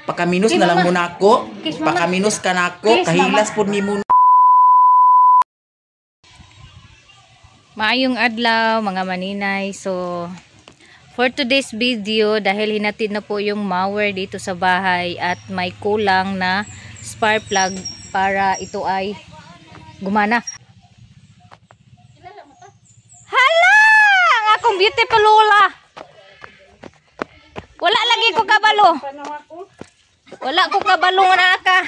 Pakaminos na lang muna ako. Pakaminos ka na ako. Kahilas po ni mo. Maayong adlaw mga maninay. So for today's video, dahil hinatid na po yung mower dito sa bahay at may kulang na spark plug para ito ay gumana. Hala! Ang akong beautiful lola. Wala lagi ko kabalo. Wala ko kabalo nga naka.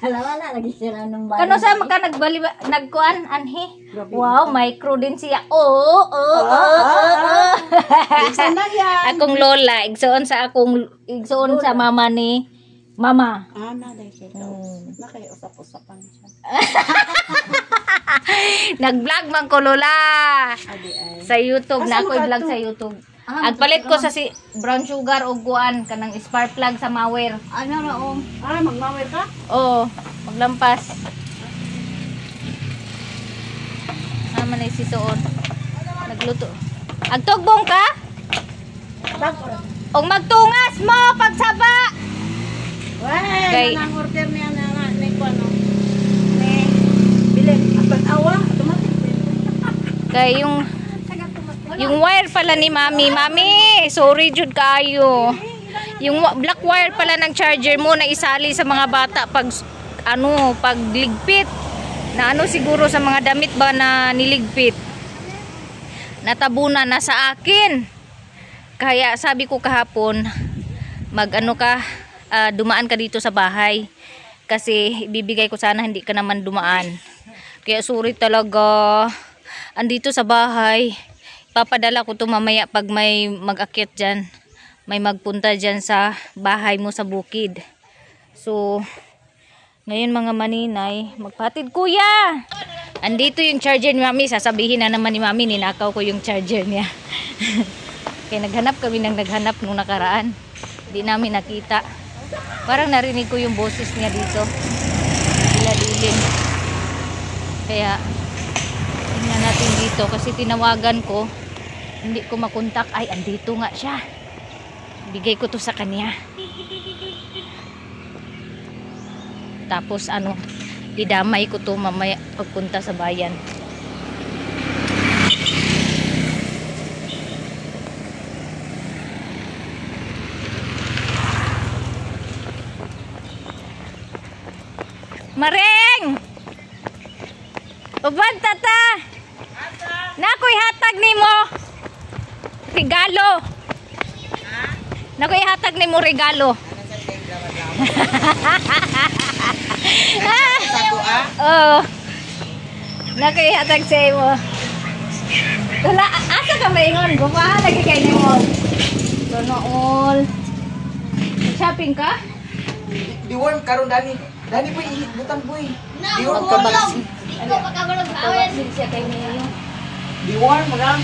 Wala lagi sila ng bahay. Kano sa maka nagkuan anhi? Wow, micro din siya. Oo. Akong lola, igsoon sa mama ni mama. Na dahil siya. Nakay-usap-usapan siya. Nag-vlog man ko lola. Sa YouTube na ako i-vlog sa YouTube. Agpalit ko sa si brown sugar o guan kanang spark plug sa mower. Ano na magmawer ka? Oo, maglampas. Naman ay sisuon. Nagluto. Agtugbong ka? Og magtungas mo pagsaba. Wala, nang order niya na ko ano. Bilin, apat awa, automatic. Kay yung wire pala ni Mami. Mami, sorry jud kayo. Yung black wire pala ng charger mo na isali sa mga bata pag ligpit. Na siguro sa mga damit ba na niligpit. Natabunan na sa akin. Kaya sabi ko kahapon, dumaan ka dito sa bahay. Kasi ibibigay ko sana hindi ka naman dumaan. Kaya sorry talaga. Andito sa bahay. Papadala ko to mamaya pag may mag-akyat dyan. May magpunta dyan sa bahay mo sa bukid. So, ngayon mga maninay, magpatid kuya. Andito yung charger ni Mami. Sasabihin na naman ni Mami, ninakaw ko yung charger niya. Kaya naghanap kami nung nakaraan. Hindi namin nakita. Parang narinig ko yung boses niya dito. Dilim. Kaya, tingnan natin dito. Kasi tinawagan ko. Hindi ko makontak. Ay, andito nga siya. Bigay ko to sa kanya. Tapos idamay ko to mamaya pagpunta sa bayan. Mareng! Uban tata! Nakoy hatag nimo regalo. Nakoy hatag nimo regalo. Oh. Nakoy hatag sa imo. Wala asa ka maingon, gumaha lagi kay nimo. Donool. Shopping ka? Diwan karon dani. Dani boy ihitbutan boy. Diwan ka baksin. Ano pa ka balog sa awin siya kay niyo. Diwan mo lang.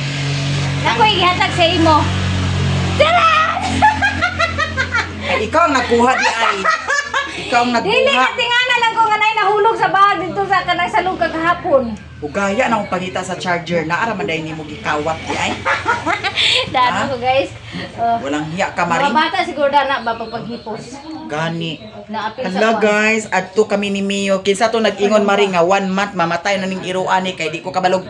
Nakoy hatag sa imo. Tara! Ay, ikaw ang nagkuha di ay. Ikaw ang nagkuha. Dili ka tingana lang ko nga nay nahulog sa bag dito sa kanang salog kahapon. Ugaya na akong pangita sa charger na ara man day nimo gikawat di ay. Dano ko guys. Walang hiya ka Maring. Mga bata siguro na ba paghipos. Gani. Naapil sa Hala guys, adto kami ni Mio. Kinsa to nag-ingon Maring nga 1 month mamatay na ning iroan ni kay di ko kabalog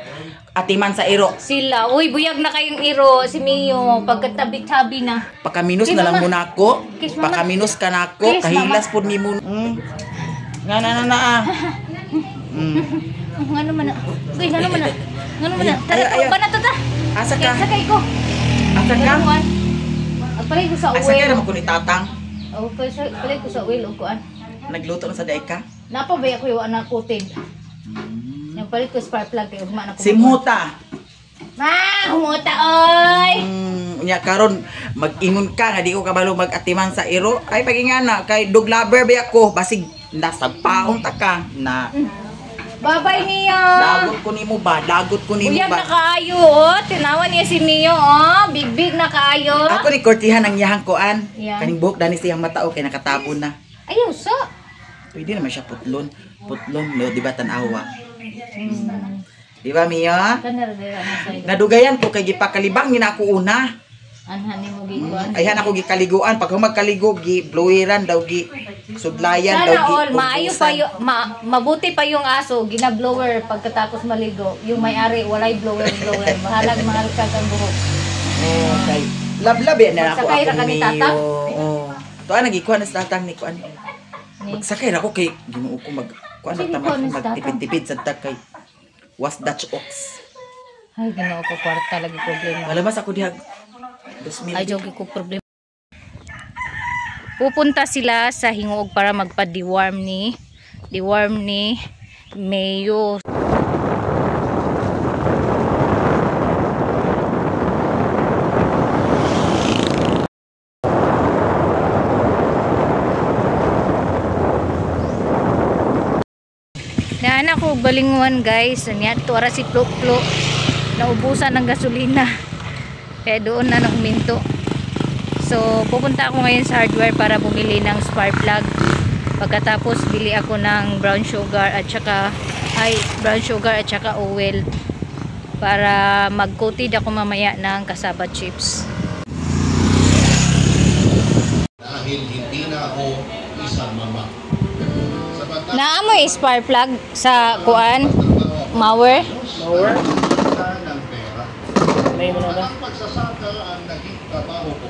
atiman sa iro. Sila, uy, buyag na kayong iro, si Mio, pagkatabi-tabi na. Pakaminos na lang muna ako. Pakaminos ka na ako. Kahilas po ni mo. Nga na. Ngano man na. Uy, ngano man na. Ngano man na. Tara, ba na to ta? Asa ka? Sakay ko. Asa ka? Agpalay ko sa Asa uwel. ka naman ko ni Tatang? Agpalay ko sa uwel, o kuan. Nagluto na sa daig ka? Napabaya ko yung anak kutid. Yung palit ko spark plug kayo, humana ko. Si Muta. Humuta, oy! Nya karon mag-ingon ka nga di ko kabalo mag-atiman sa iro. Ay pagingana kay dog lover ba ako basig nasa paon ta ka na. Babay niya. Lagot ko nimo ba? Lagot ko nimo Uyab ba? na kaayo, oh. Tinawan niya si Mio, oh. Big na kaayo. Ako ni kortihan ang yahang kuan. Yeah. Kaning buhok dani siyang matao kay nakatabon na. Ayaw, so. Pwede naman siya putlon. Putlon, no, di ba tanawa? Di ba, Mia? Kanar dira na sa ilo. Nadugayan ko kay gipakalibang ni na ako una. Anhan ni mo gikuan. Ayhan ako gikaliguan pag magkaligo gi bloweran daw gi sudlayan daw Sana gi. all maayo pa yung mabuti pa yung aso gina-blower pagkatapos maligo. Yung may-ari walay blower. Mahalag mahal ka ang buhok. Okay. Lablab yan na ako Magsakay ra ka ni tata? Oo. To ana gikuan sa tatang ni kuan. Ni. Magsakay ra ako kay Ginoo ko mag kuan Sige, ta kuan ni sa tatang. magtipid-tipid sa takay. Was Dutch ox. Ay, ginoo ko kwarta lagi problema. Wala mas ako diha 2,000. Ay, jogi ko problema. Pupunta sila sa Hingoog para magpa-deworm ni Mayo. Naan ako balinguan guys. Anya tuara si Pluk-Pluk. Naubusan ng gasolina. Kaya doon na huminto. So, pupunta ako ngayon sa hardware para bumili ng spark plug. Pagkatapos, bili ako ng brown sugar at saka oil para mag-coated ako mamaya ng cassava chips. Dahil hindi na ako isang mama. Naamoy spark plug sa kuan? Mower? Ng pera. Ang pagsasaka ang naging trabaho ko.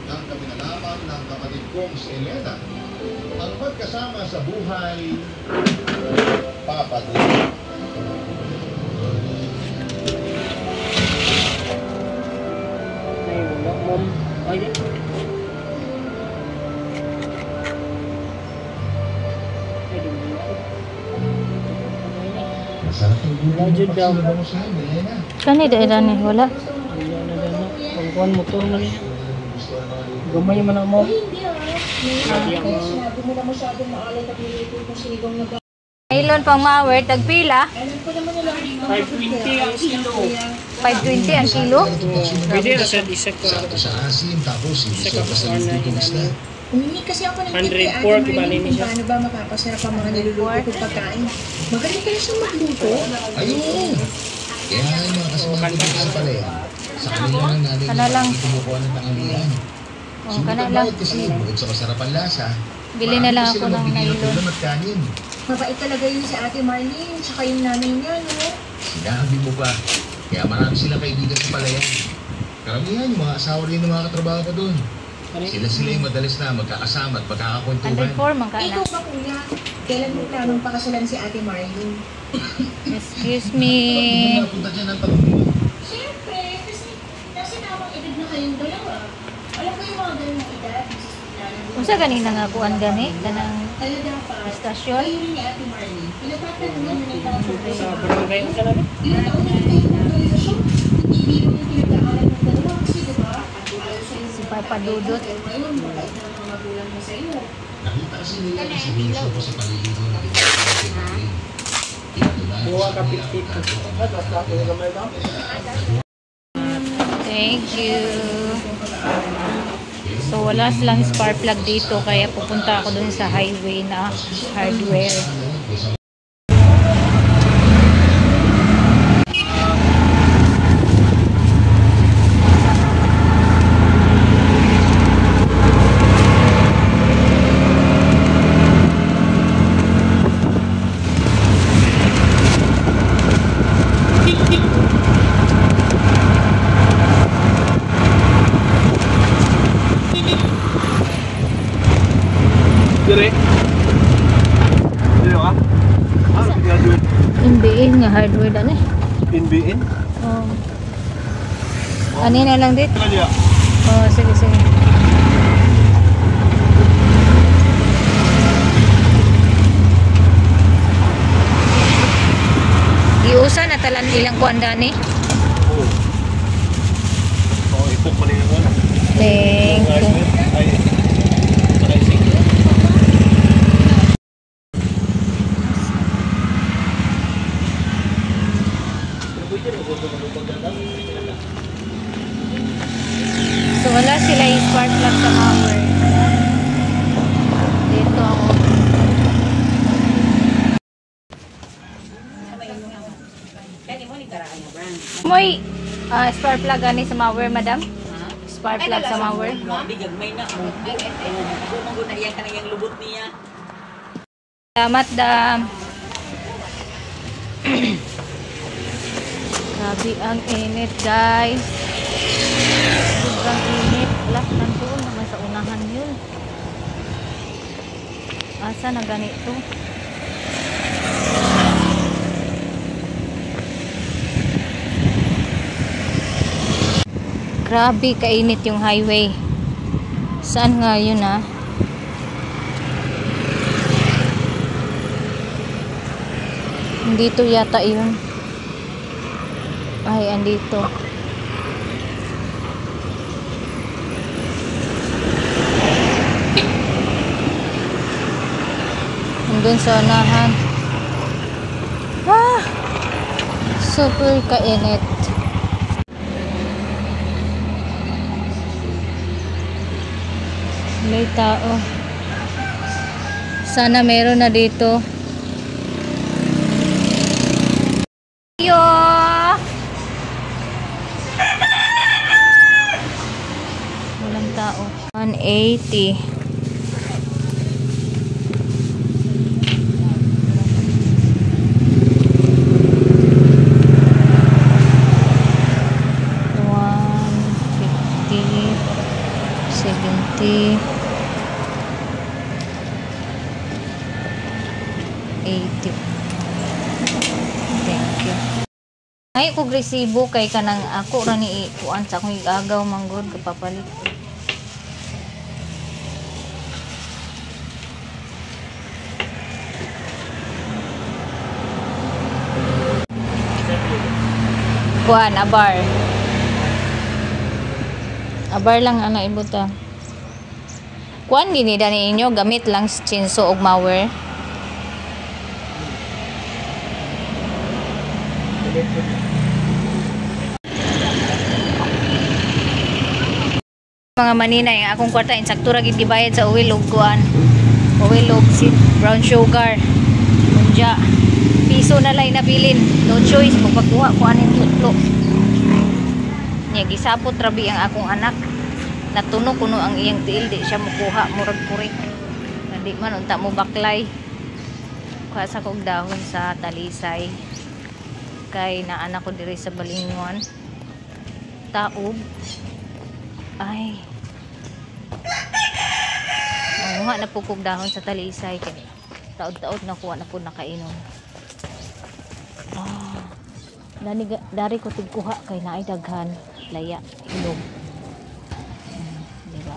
Nang kami nalaman ng kapatid kong si Elena, ang magkasama sa buhay, papadala. Masarap yung gulay mo sa amin, Elena. Kani da ni wala. Pangkuhan motor man niya. Gamay man mo. Ilon pang mower tagpila? 520 ang kilo. 520 ang kilo. Pwede na sa isa ka. Sakto sa asin, tapos Isa isa ka pa sa pa na luto ng isda. Humingi kasi ako ng 104 tip kay Ate iba Marlene rin siya. kung paano ba makapasarap ang mga niluluto kong pagkain. Magaling ka na siyang magluto. Ayun! Kaya nga yung mga kasama dito sa palaya, sa kanila lang namin Kana lang. kumukuha ng tanghalian. Oh, kana lang. Kasi bukod sa masarapan lasa, Bili na lang marami ako silang ng magbigay nylon. ulam at kanin. Mabait talaga yun si Ate Marlene, tsaka yung nanay niya, no? Sinabi mo pa, kaya marami silang kaibigan sa palayan. Karamihan yung mga asawa rin ng mga katrabaho ko doon. Sila yung madalas na magkakasama at magkakakwentuhan. 104 man ka Ikaw na. ba, kuya? Kailan mo planong pakasalan si Ate Marlene? Excuse me. Hindi napunta dyan ang pag-uwi. Siyempre, kasi nasa tamang edad na kayong dalawa. Alam ko yung mga ganung edad. Unsa ganina nga kuan gani kanang Kaya dapat, istasyon? kayo rin ni Ate Marlene. Pinagtatanungan mo ng tao Sa barangay ang kanami. ilang taon na rin kayo ng relasyon. Hindi mo yung pinagdaanan ng dalawa kasi diba? Ayaw sa'yo Si Papa Dudut. Pero ngayon, mabait na mga magulang mo sa'yo. Nakita kasi nila yung sinuso ko sa paligid ng ginagawa. Buwa ka 50. Thank you. So wala silang spark plug dito kaya pupunta ako dun sa highway na hardware. Dire. Dire ka? Graduate. MBA nga hardware dan eh. NBN? Oh. Ano na lang dito? Kaya. Oh, sige sige. Iusa na talan ilang kuan dani. Oh, ipok man yung one. Thank you. Ay. Pricing. So wala sila yung spark plug sa mower. Dito ako. Moy, spark plug ani sa mower, madam? spark plug sa mower. Grabe, gagmay na. Kung na iyan ka na yung lubot niya. Salamat, dam. Grabe ang init, guys. Sobrang init. Wala, nandoon naman sa unahan yun. Asa na ganito? Grabe, kainit yung highway. Saan nga yun, ah? Dito yata yun. Ay, andito. Andun sa unahan. Ah! Super kainit. May tao. Sana meron na dito. Yo! Walang tao. 180. Ay kog resibo kay kanang ako ra ni kuan sa akong igagaw manggod kapapalit. Kuan abar. Abar lang ang ibuta. Kuan gini dani inyo gamit lang chinso og mower. Mga maninay, akong kwarta insaktura gid gibayad sa oil ug kuan. Oil ug brown sugar. Unja. Piso na lang nabilin. No choice magpagkuha ko aning tutlo. Nya gisapot rabi ang akong anak. Natuno kuno ang iyang tiil di siya mokuha murag kurik. Hindi man unta mo baklay. Kuha sa kog dahon sa talisay. Kay naanak ko diri sa Balingon. Taob. Ay. Manguha na po kog dahon sa talisay kay taod-taod na kuha na po nakainom. Ah. Dari ko tigkuha kay naay daghan laya ilog. Diba?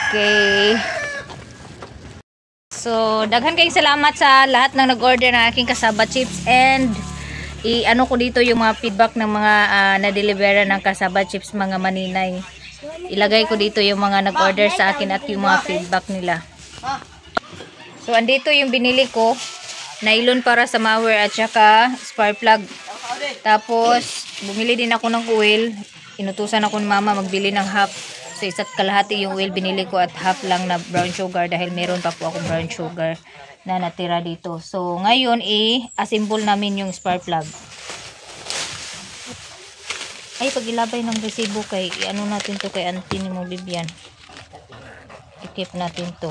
Okay. So, daghan kayong salamat sa lahat ng nag-order ng aking kasaba chips and i-ano ko dito yung mga feedback ng mga na-delivera ng kasaba chips mga maninay. Ilagay ko dito yung mga nag-order sa akin at yung mga feedback nila. So, andito yung binili ko. Nylon para sa mower at saka spark plug. Tapos, bumili din ako ng oil. Inutusan ako ni mama magbili ng half. So, isa't kalahati yung oil binili ko at half lang na brown sugar dahil meron pa po akong brown sugar na natira dito. So, ngayon, i-assemble namin yung spark plug. Ay, pag ilabay ng resibo kay, ano natin to kay auntie ni mo, Bibian. I-keep natin to.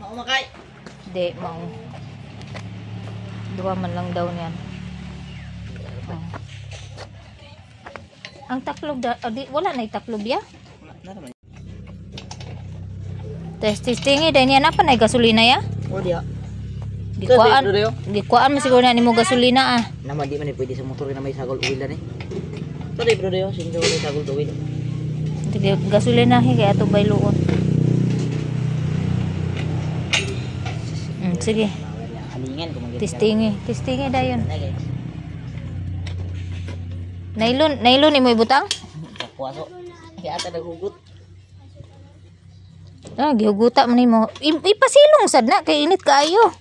Maumakay. Hindi, mau. Dua man lang daw niyan. Oh. Ang taklob, wala na itaklob ya? Testing dahil yan apa na gasolina ya? O diya. Gikuan mo siguro na nimo gasolina ah. Naman di man pwede sa motor na may sagol oil na eh. So di bro dayo, sino may sagol oil. Sige, gasolina kaya ato bayloon. Sige. Halingan kung Testing dayon. Nylon imo ibutang? Puwaso. Kaya ata naghugot. Ah, gihuguta man nimo. Ipasilong sad na kay init kaayo.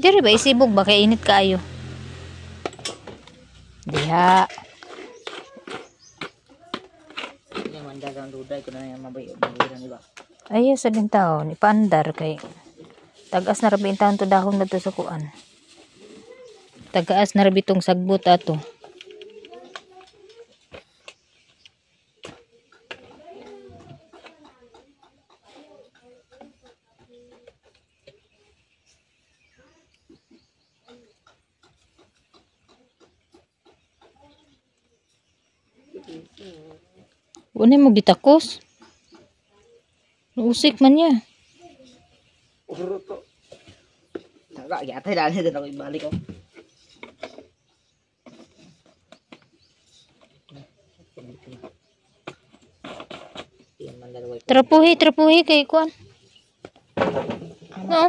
Diri ba isibog ba kay init kaayo? Diha. Yung mandagang duday ko na yung mabayo. Mabayo ba? Ay, sa din taon. Ipaandar kay. Tagas na rabi taon to dahon na to sa kuan. Tagaas na rabi tong sagbot ato. Wala mo gitakos. Usik man niya. Taga, yata dali din ako ibalik ko. Trapuhi kay kuan. No.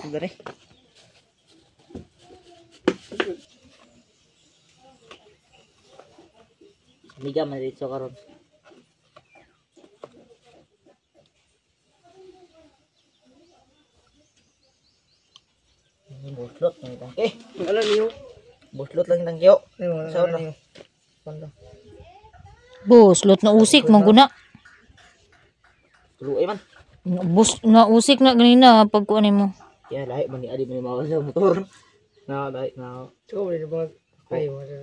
Amiga man dito karon. Buslot lang tangke. Alam niyo. Buslot lang tangke. Sa ano? Kondo. Buslot na usik man guna. Tuloy man. Bus na usik na ganina pag kuan mo. Ya lahi man ni adi man mawala sa motor. Na lahi na. Ikaw ni ba kayo mo sa.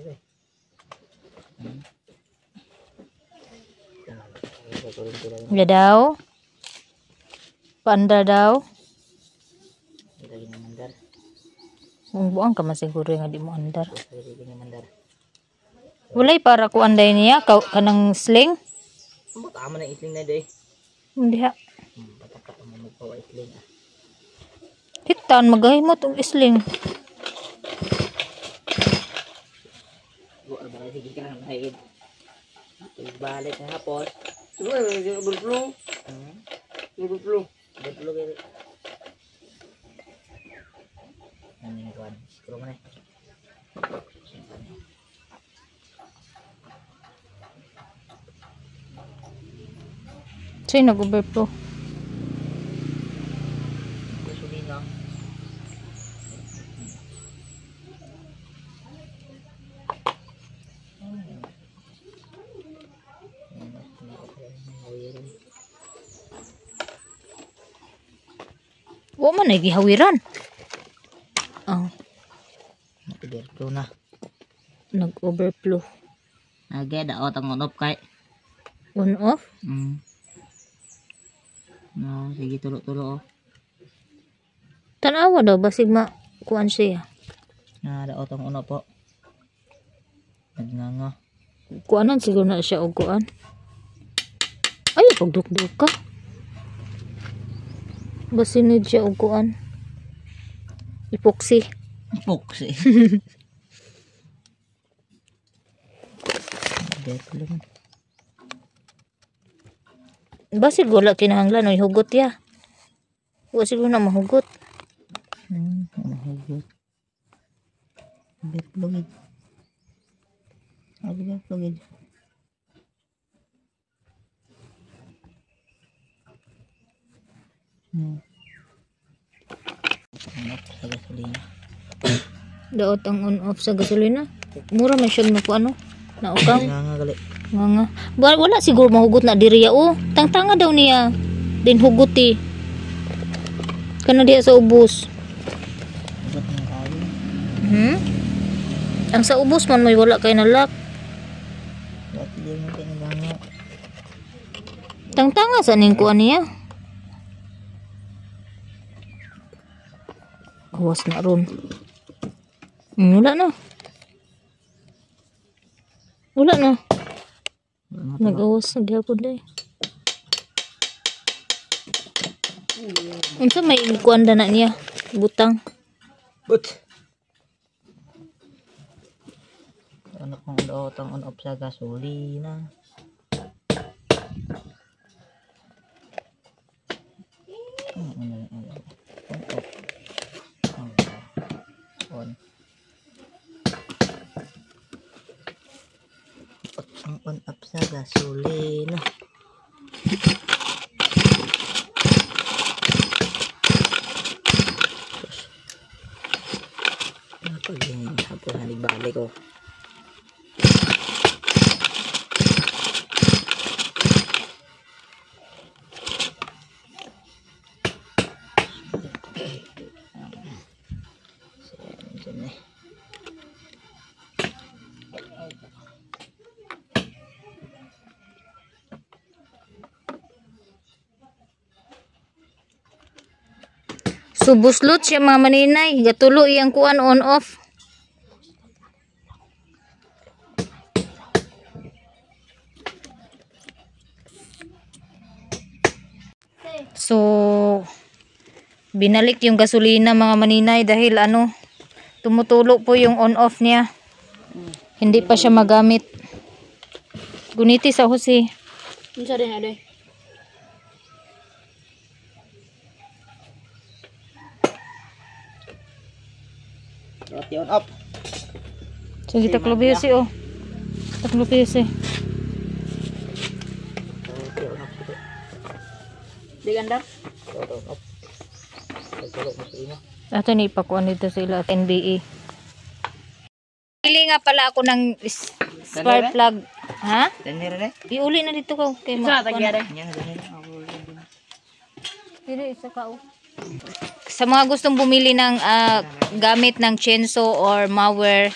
Ya daw. Panda daw. Lagi ni mandar. Kung buang ka masiguro nga di mo andar. Lagi ni mandar. Walay para ku anday niya kanang sling. Mo tama na itling na day. Hindi ha. Pataka mo magpawa itling. Hitan magahimot og sling. Wa ba sige ka na hid. Balik na hapon. Suwe may overflow. Overflow. Betul gini. Ini kawan, scroll mana? Sino nag-overflow? Gasolina. Wa man ay gihawiran. Oh, Nag-overflow na. nag-overflow. Agay daot ang on-off kay. On off? No, sige tulo-tulo oh. Tanawa daw basig ma kuan siya. Na daot ang on-off po. Nagnganga. Kuanan siguro na siya og kuan. Ay, pagdukduk ka. Basinid siya og kuan. Epoxy. Epoxy. Overflow man. Basig wala kinahanglan oy hugot ya. Wa siguro na mahugot. Nahugot. Overflow gid. Overflow gid. On-off sa gasolina. Daot ang on off sa gasolina. Mura man siya mo ano. Naukang. Nga gali. Nga. Wala siguro mahugot na diriya o. Tangtanga daw niya. Din huguti. Kana diya sa ubos. Ugot ng kayo. Ang sa ubos man may wala kay nalak. Dati di mo pinaganga. Tangtanga sa ning kuan niya. Awas na ron. Wala na. Wala na. Nag-awas na gyapon day. Unsa may kuan na niya? Butang. But ano kung daot ang on-off sa gasolina. On. Ang on-off sa gasolina. Pag yung hapon na balik ko. So buslot siya mga maninay, gatulo iyang kuan on off. So binalik yung gasolina mga maninay dahil ano, tumutulo po yung on off niya. Hindi pa siya magamit. Guniti sa Jose. Unsa din ade? Roti on up. So kita klubi si oh. Kita klubi si. Roti on up. Di ganda? Roti on up. Tulog mo sa imo. Ato ni ipakuan dito sila at NBA. Pili nga pala ako ng spark plug. Ha? Danir re. Iuli na dito ko kay Sa tagyade. Yan danir. Dili isa ka oh. Sa mga gustong bumili ng gamit ng chainsaw or mower,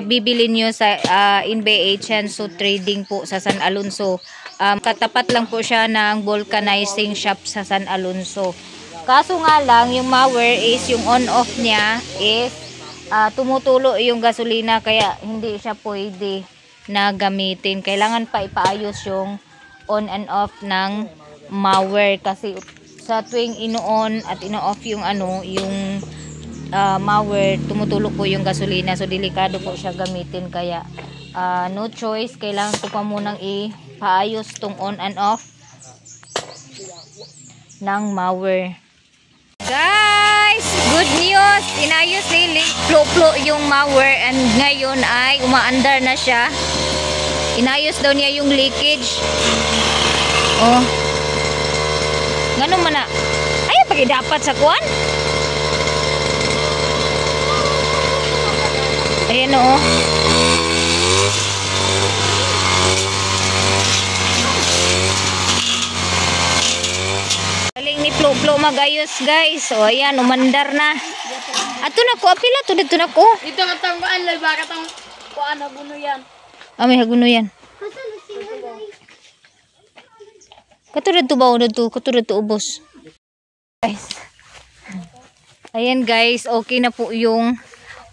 bibili nyo sa NBA Chainsaw Trading po sa San Alonso. Katapat lang po siya ng vulcanizing shop sa San Alonso. Kaso nga lang, yung mower is yung on-off niya is tumutulo yung gasolina kaya hindi siya pwede na gamitin. Kailangan pa ipaayos yung on and off ng mower kasi sa tuwing ino-on at ino-off yung yung mower, tumutulo po yung gasolina. So delikado po siya gamitin kaya no choice, kailangan ko pa munang ipaayos tong on and off ng mower. Guys, good news! Inayos ni Flo yung mower and ngayon ay umaandar na siya. Inayos daw niya yung leakage. Oh. Ngano man na? Ay, pagi dapat sa kuan. Ayan oh. Galing ni Flo magayos guys. O ayan, umandar na. Ato na ko, apila to dito na ko. Ito nga tanggaan lay baka tang kuan haguno yan. May haguno yan. Katulad to ba o dito? Katulad to ubos. Guys. Ayan guys, okay na po yung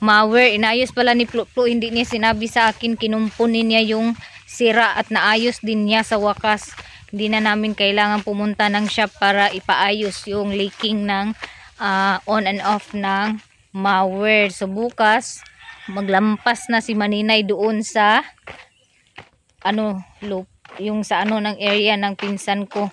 mower. Inayos pala ni Flo. Hindi niya sinabi sa akin. Kinumpunin niya yung sira at naayos din niya sa wakas. Hindi na namin kailangan pumunta ng shop para ipaayos yung leaking ng on and off ng mower. So bukas, maglampas na si Maninay doon sa loop, yung sa ng area ng pinsan ko.